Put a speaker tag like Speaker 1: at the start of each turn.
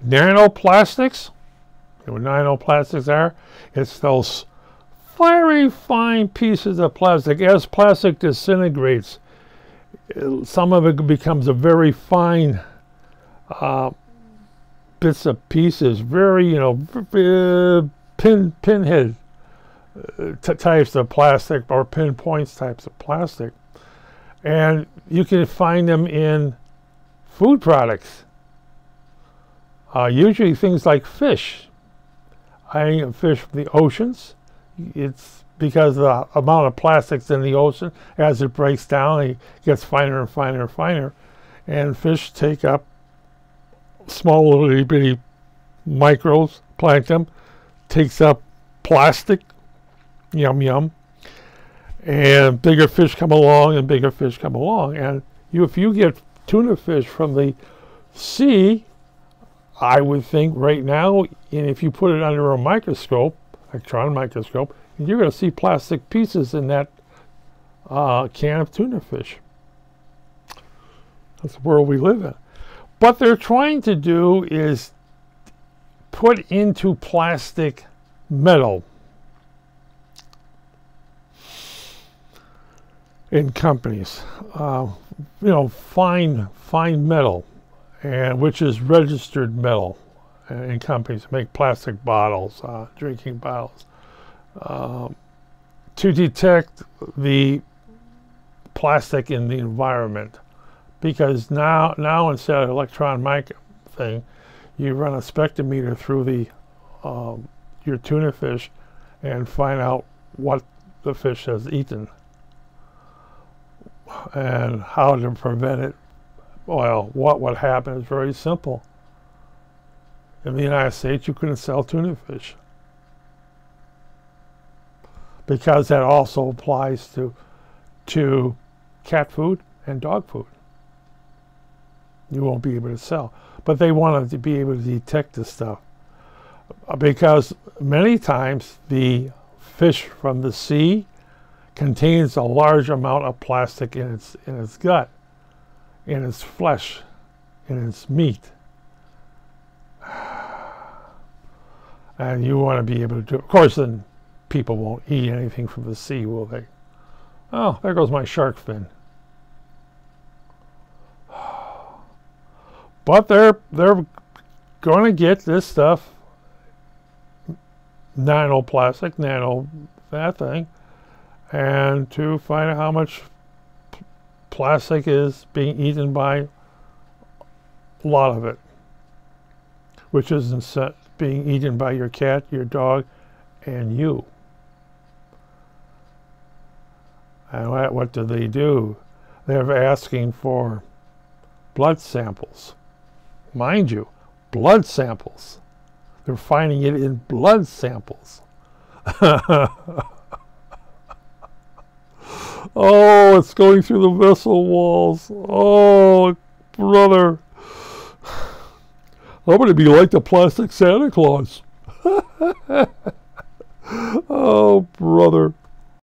Speaker 1: Nanoplastics, you know what nanoplastics are? It's those very fine pieces of plastic. As plastic disintegrates, some of it becomes a very fine bits of pieces, very, you know, pinhead types of plastic, or pinpoints types of plastic. And you can find them in food products. Usually things like fish. I eat fish from the oceans. It's because of the amount of plastics in the ocean. As it breaks down, it gets finer and finer and finer. And fish take up small little bitty microbes, plankton, takes up plastic, yum yum. And bigger fish come along and bigger fish come along. And if you get tuna fish from the sea, I would think right now, and if you put it under a microscope, electron microscope, you're going to see plastic pieces in that can of tuna fish. That's the world we live in. What they're trying to do is put into plastic metal in companies, you know, fine metal, and which is registered metal in companies that make plastic bottles, drinking bottles, to detect the plastic in the environment. Because now instead of electron mic thing, you run a spectrometer through the your tuna fish and find out what the fish has eaten and how to prevent it. Well, what would happen is very simple. In the United States, you couldn't sell tuna fish, because that also applies to cat food and dog food. You won't be able to sell. But they wanted to be able to detect this stuff, because many times the fish from the sea contains a large amount of plastic in its gut, in its flesh, in its meat. And you want to be able to do it. Of course, then people won't eat anything from the sea, will they? Oh, there goes my shark fin. But they're going to get this stuff, nanoplastic, that thing, and to find out how much plastic is being eaten by a lot of it, which isn't being eaten by your cat, your dog, and you. And what do? They're asking for blood samples. Mind you, blood samples. They're finding it in blood samples. Oh, it's going through the vessel walls. Oh, brother. I'm going to be like the plastic Santa Claus. Oh, brother.